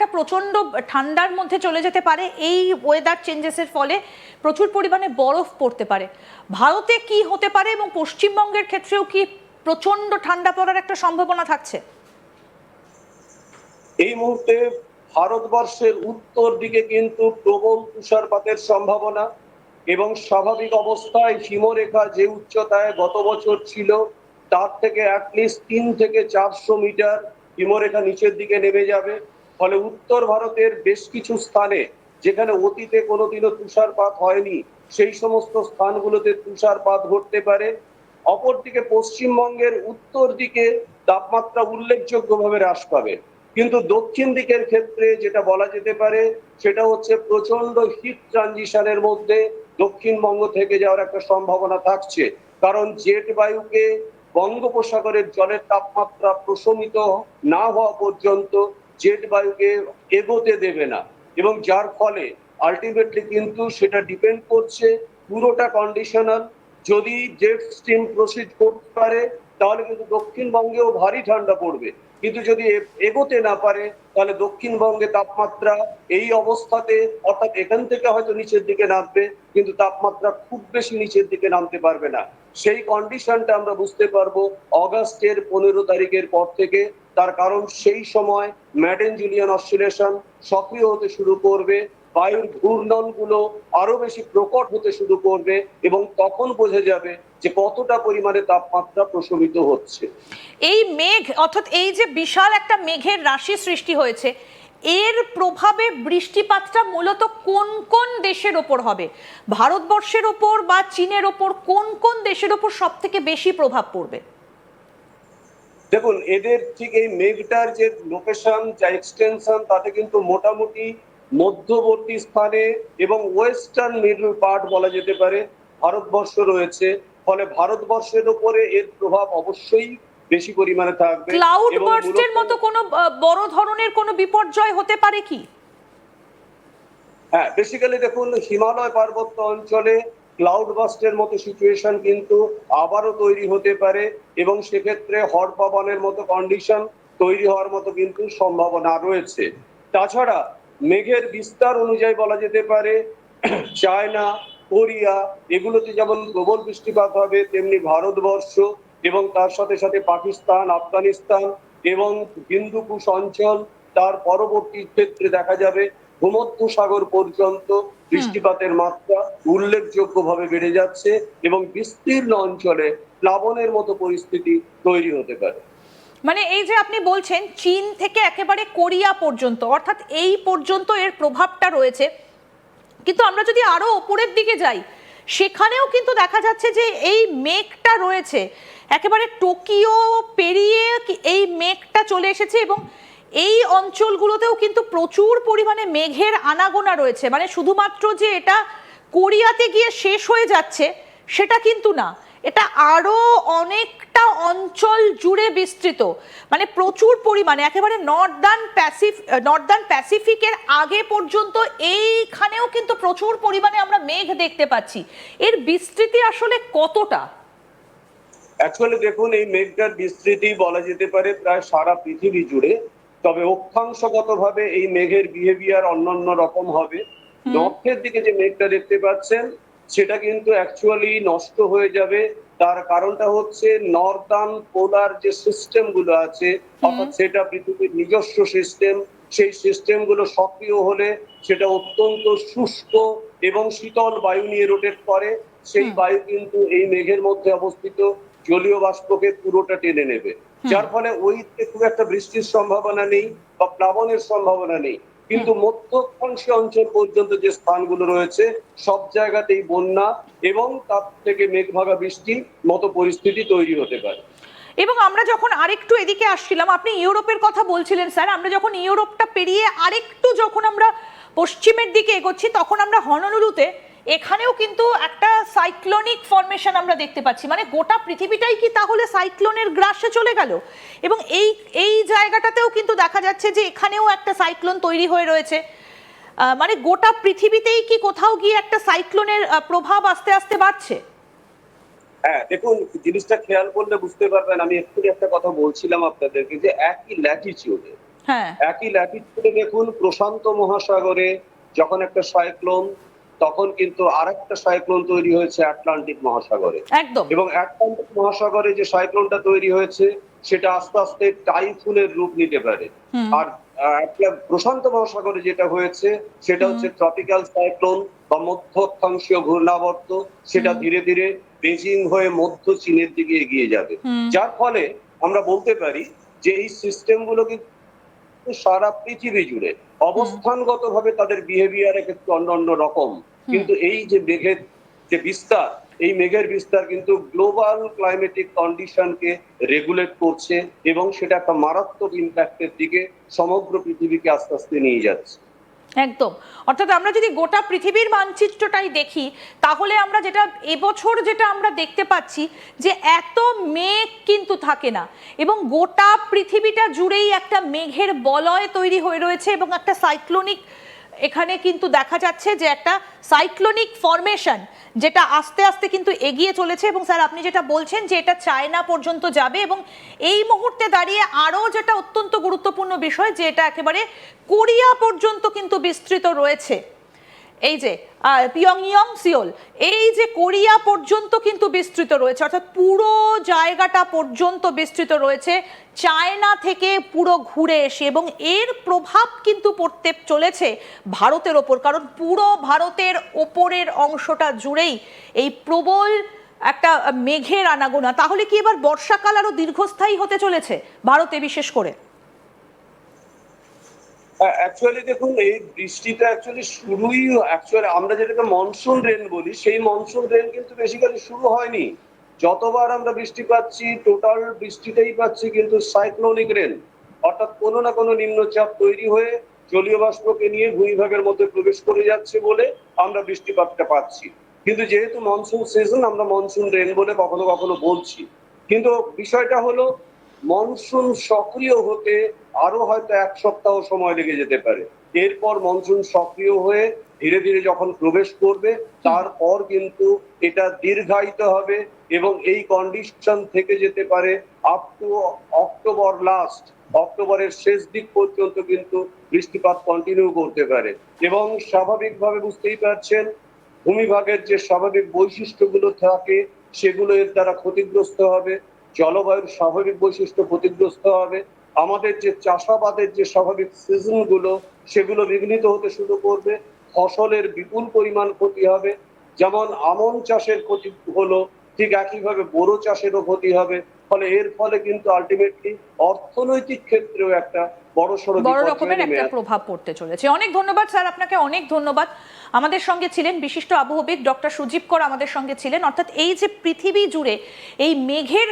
একটা প্রচন্ড ঠান্ডার মধ্যে চলে যেতে পারে, এই ওয়েদার চেঞ্জেসের ফলে প্রচুর পরিমাণে বরফ পড়তে পারে। ভারতে কি হতে পারে এবং পশ্চিমবঙ্গের ক্ষেত্রেও কি প্রচন্ড ঠান্ডা পড়ার একটা সম্ভাবনা থাকছে? এই মুহূর্তে ভারতবর্ষের উত্তর দিকে কিন্তু প্রবল তুষারপাতের সম্ভাবনা, এবং স্বাভাবিক অবস্থায় হিমরেখা যে উচ্চতায় গত বছর ছিল তার থেকে অ্যাটলিস্ট 300 থেকে 400 মিটার হিমরেখা নিচের দিকে নেমে যাবে। ফলে উত্তর ভারতের বেশ কিছু স্থানে যেখানে অতীতে কোনোদিনও তুষারপাত হয়নি সেই সমস্ত স্থানগুলোতে তুষারপাত ঘটতে পারে। অপরদিকে পশ্চিমবঙ্গের উত্তর দিকে তাপমাত্রা উল্লেখযোগ্যভাবে হ্রাস পাবে, কিন্তু দক্ষিণ দিকের ক্ষেত্রে যেটা বলা যেতে পারে সেটা হচ্ছে প্রচন্ড হিট ট্রানজিশনের মধ্যে দক্ষিণবঙ্গ থেকে যাওয়ার একটা সম্ভাবনা থাকছে। কারণ জেট বায়ুকে বঙ্গোপসাগরের জলের তাপমাত্রা প্রশমিত না হওয়া পর্যন্ত জেট বায়ুকে এগোতে দেবে না, এবং যার ফলে আলটিমেটলি কিন্তু সেটা ডিপেন্ড করছে, পুরোটা কন্ডিশনাল। যদি জেট স্ট্রিম প্রসিড করতে পারে তাহলে কিন্তু দক্ষিণবঙ্গেও ভারী ঠান্ডা পড়বে, কিন্তু যদি এগোতে না পারে তাহলে দক্ষিণবঙ্গে তাপমাত্রা এই অবস্থাতে, অর্থাৎ এখান থেকে হয়তো নিচের দিকে নামবে কিন্তু তাপমাত্রা খুব বেশি নিচের দিকে নামতে পারবে না। সেই কন্ডিশনটা আমরা বুঝতে পারবো অগাস্টের 15 তারিখের পর থেকে। তার কারণ সেই সময় ম্যাডেন জুলিয়ান অসিলেশন সক্রিয় হতে শুরু করবে, বায়ুর ঘূর্ণনগুলো আরো বেশি প্রকট হতে শুরু করবে, এবং তখন বোঝা যাবে যে কতটা পরিমাণে তাপমাত্রা প্রশমিত হচ্ছে। এই মেঘ, অর্থাৎ এই যে বিশাল একটা মেঘের রাশি সৃষ্টি হয়েছে, এর প্রভাবে বৃষ্টিপাতটা মূলত কোন কোন দেশের ওপর হবে? ভারতবর্ষের ওপর বা চীনের ওপর কোন কোন দেশের ওপর সব থেকে বেশি প্রভাব পড়বে? দেখুন, এদের ঠিক এই মেঘটার যে লোকেশন, যা এক্সটেনশন, তাতে কিন্তু মোটামুটি মধ্যবর্তী স্থানে এবং ওয়েস্টার্ন মিডল পার্ট বলা যেতে পারে ভারতবর্ষ রয়েছে। ফলে ভারতবর্ষের উপরে এর প্রভাব অবশ্যই বেশি পরিমাণে থাকবে। ক্লাউড এবং বার্স্টের মতো কোনো বড় ধরনের কোনো বিপর্যয় হতে পারে কি? হ্যাঁ, বেসিক্যালি দেখুন, হিমালয় পার্বত্য অঞ্চলে ক্লাউড বাস্টের মতো সিচুয়েশন কিন্তু আবারও তৈরি হতে পারে, এবং সেক্ষেত্রে হড়পাবনের মতো কন্ডিশন তৈরি হওয়ার মতো কিন্তু সম্ভাবনা রয়েছে। তাছাড়া মেঘের বিস্তার অনুযায়ী বলা যেতে পারে চায়না, কোরিয়া, এগুলোতে যেমন প্রবল বৃষ্টিপাত হবে, তেমনি ভারতবর্ষ এবং তার সাথে সাথে পাকিস্তান, আফগানিস্তান এবং হিন্দুকুশ অঞ্চল, তার পরবর্তী ক্ষেত্রে দেখা যাবে ভূমধ্যসাগর পর্যন্ত বৃষ্টিপাতের মাত্রা উল্লেখযোগ্যভাবে বেড়ে যাচ্ছে, এবং বিস্তীর্ণ অঞ্চলে প্লাবনের মতো পরিস্থিতি তৈরি হতে পারে। মানে এই যে আপনি বলছেন চীন থেকে একেবারে কোরিয়া পর্যন্ত, অর্থাৎ এই পর্যন্ত এর প্রভাবটা রয়েছে, কিন্তু আমরা যদি আরো উপরের দিকে যাই সেখানেও কিন্তু দেখা যাচ্ছে যে এই মেঘটা রয়েছে, একেবারে টোকিও পেরিয়ে এই মেঘটা চলে এসেছে, এবং এই অঞ্চলগুলোতেও কিন্তু প্রচুর পরিমাণে মেঘের আনাগোনা রয়েছে। মানে শুধুমাত্র যে এটা কোরিয়াতে গিয়ে শেষ হয়ে যাচ্ছে সেটা কিন্তু না, এটা আরো অনেকটা অঞ্চল জুড়ে বিস্তৃত। মানে প্রচুর পরিমাণে একেবারে নর্দার্ন প্যাসিফিকের আগে পর্যন্ত এইখানেও কিন্তু প্রচুর পরিমাণে আমরা মেঘ দেখতে পাচ্ছি। এর বিস্তৃতি আসলে কতটা? অ্যাকচুয়ালি দেখুন, এই মেঘটার বিস্তৃতি বলা যেতে পারে প্রায় সারা পৃথিবী জুড়ে। তবে অক্ষাংশগতভাবে এই মেঘের বিহেভিয়ার অন্যান্য রকম হবে। নর্থের দিকে যে মেঘটা দেখতে পাচ্ছেন সেটা কিন্তু অ্যাকচুয়ালি নষ্ট হয়ে যাবে। তার কারণটা হচ্ছে নর্দার্ন পোলার যে সিস্টেম গুলো আছে, অর্থাৎ সেটা পৃথিবীর নিজস্ব সিস্টেম। সেই সিস্টেম গুলো সক্রিয় হলে সেটা অত্যন্ত শুষ্ক এবং শীতল বায়ু নিয়ে রোটেট করে। সেই বায়ু কিন্তু এই মেঘের মধ্যে অবস্থিত জলীয় বাষ্পকে পুরোটা টেনে নেবে, যার ফলে ওই খুব একটা বৃষ্টির সম্ভাবনা নেই বা প্লাবনের সম্ভাবনা নেই। কিন্তু মধ্যপ্রাচ্য অঞ্চল পর্যন্ত যে স্থানগুলো রয়েছে সব জায়গাতেই বন্যা এবং তার থেকে মেঘভাগা বৃষ্টি মতো পরিস্থিতি তৈরি হতে পারে। এবং আমরা যখন আরেকটু এদিকে আসছিলাম, আপনি ইউরোপের কথা বলছিলেন স্যার, আমরা যখন ইউরোপটা পেরিয়ে আরেকটু যখন আমরা পশ্চিমের দিকে এগোচ্ছি তখন আমরা হনলুলুতে এখানেও কিন্তু একটা সাইক্লোনিক ফরমেশন আমরা দেখতে পাচ্ছি। মানে গোটা পৃথিবীটাই কি তাহলে সাইক্লোনের গ্রাসে চলে গেল? এবং এই এই জায়গাটাতেও কিন্তু দেখা যাচ্ছে যে এখানেও একটা সাইক্লোন তৈরি হয়ে রয়েছে। মানে গোটা পৃথিবীতেই কি কোথাও গিয়ে একটা সাইক্লোনের প্রভাব আস্তে আস্তে বাড়ছে? হ্যাঁ, দেখুন, জিনিসটা খেয়াল করলে বুঝতে পারবেন, আমি একটু একটা কথা বলছিলাম আপনাদেরকে যে একই ল্যাটিচিউডে হ্যাঁ, একই ল্যাটিটিউডে দেখুন প্রশান্ত মহাসাগরে যখন একটা সাইক্লোন, তখন কিন্তু আরেকটা সাইক্লোন তৈরি হয়েছে আটলান্টিক মহাসাগরে। একদম। এবং আটলান্টিক মহাসাগরে যে সাইক্লোনটা তৈরি হয়েছে সেটা আস্তে আস্তে টাইফুনের রূপ নিতে পারে। হুম, আর প্রশান্ত মহাসাগরে যেটা হয়েছে সেটা হুম, হচ্ছে ট্রপিক্যাল সাইক্লোন বা মধ্য অক্ষাংশীয় ঘূর্ণাবর্ত, সেটা হুম, ধীরে ধীরে বেজিং হয়ে মধ্য চীনের দিকে এগিয়ে যাবে। হুম, যার ফলে আমরা বলতে পারি যে এই সিস্টেমগুলো কিন্তু সারা পৃথিবী জুড়ে হুম, অবস্থানগতভাবে তাদের বিহেভিয়ারের ক্ষেত্রে অন্য রকম। হুম। কিন্তু এই যে মেঘের যে বিস্তার, এই মেঘের বিস্তার কিন্তু গ্লোবাল ক্লাইমেটিক কন্ডিশনকে রেগুলেট করছে এবং সেটা একটা মারাত্মক ইম্প্যাক্টের দিকে সমগ্র পৃথিবীকে আস্তে আস্তে নিয়ে যাচ্ছে। একদম। অর্থাৎ আমরা যদি গোটা পৃথিবীর মানচিত্রটাই দেখি, তাহলে আমরা যেটা এবছর যেটা আমরা দেখতে পাচ্ছি যে এত মেঘ কিন্তু থাকে না, এবং গোটা পৃথিবীটা জুড়েই একটা মেঘের বলয় তৈরি হয়ে রয়েছে এবং একটা সাইক্লোনিক, এখানে কিন্তু দেখা যাচ্ছে যে একটা সাইক্লোনিক ফরমেশন যেটা আস্তে আস্তে কিন্তু এগিয়ে চলেছে। এবং স্যার আপনি যেটা বলছেন যে এটা চায়না পর্যন্ত যাবে, এবং এই মুহূর্তে দাঁড়িয়ে আরো যেটা অত্যন্ত গুরুত্বপূর্ণ বিষয় যে এটা একেবারে কোরিয়া পর্যন্ত কিন্তু বিস্তৃত রয়েছে। এই যে পিয়ংইয়ং, সিওল, এই যে কোরিয়া পর্যন্ত কিন্তু বিস্তৃত রয়েছে, অর্থাৎ পুরো জায়গাটা পর্যন্ত বিস্তৃত রয়েছে চায়না থেকে পুরো ঘুরে এসে, এবং এর প্রভাব কিন্তু পড়তে চলেছে ভারতের ওপর, কারণ পুরো ভারতের ওপরের অংশটা জুড়েই এই প্রবল একটা মেঘের আনাগোনা। তাহলে কি এবার বর্ষাকাল আরো দীর্ঘস্থায়ী হতে চলেছে ভারতে বিশেষ করে? অ্যাকচুয়ালি দেখুন, এই বৃষ্টিটা অ্যাকচুয়ালি শুরুই, অ্যাকচুয়ালি আমরা যেটাকে মনসুন রেন বলি, সেই মনসুন রেন কিন্তু বেসিক্যালি শুরু হয়নি। যতবার আমরা বৃষ্টি পাচ্ছি, টোটাল বৃষ্টিটাই পাচ্ছি কিন্তু সাইক্লোনিক রেন, অর্থাৎ কোনো না কোনো নিম্নচাপ তৈরি হয়ে জলীয় বাষ্পকে নিয়ে ভূমিভাগের মধ্যে প্রবেশ করে যাচ্ছে বলে আমরা বৃষ্টিপাতটা পাচ্ছি। কিন্তু যেহেতু মনসুন সিজন, আমরা মনসুন রেন বলে কখনো কখনো বলছি। কিন্তু বিষয়টা হলো, মনসুন সক্রিয় হতে আরো হয়তো 1 সপ্তাহ সময় লেগে যেতে পারে। এরপর মনসুন সক্রিয় হয়ে ধীরে ধীরে যখন প্রবেশ করবে, তারপর কিন্তু এটা দীর্ঘায়িত হবে এবং এই কন্ডিশন থেকে যেতে পারে আপ টু অক্টোবর লাস্ট, অক্টোবরের শেষ দিক পর্যন্ত কিন্তু বৃষ্টিপাত কন্টিনিউ করতে পারে। এবং স্বাভাবিকভাবে বুঝতেই পারছেন, ভূমিভাগের যে স্বাভাবিক বৈশিষ্ট্যগুলো থাকে সেগুলো এর দ্বারা ক্ষতিগ্রস্ত হবে, জলবায়ুর স্বাভাবিক বৈশিষ্ট্য ক্ষতিগ্রস্ত হবে, আমাদের যে চাষাবাদের যে স্বাভাবিক সিজনগুলো সেগুলো বিঘ্নিত হতে শুরু করবে, ফসলের বিপুল পরিমাণ ক্ষতি হবে। যেমন আমন চাষের ক্ষতি হলো, ঠিক একইভাবে বোরো চাষেরও ক্ষতি হবে। ফলে এর ফলে কিন্তু আলটিমেটলি অর্থনৈতিক ক্ষেত্রেও একটা বড়সড় বড় বিপর্যয় রকমের নেমে একটা আসবে। প্রভাব পড়তে চলেছে। অনেক ধন্যবাদ স্যার, আপনাকে অনেক ধন্যবাদ। আমাদের সঙ্গে ছিলেন বিশিষ্ট আবহবিদ ডক্টর সুজীব কর, আমাদের সঙ্গে ছিলেন। অর্থাৎ এই যে পৃথিবী জুড়ে এই মেঘের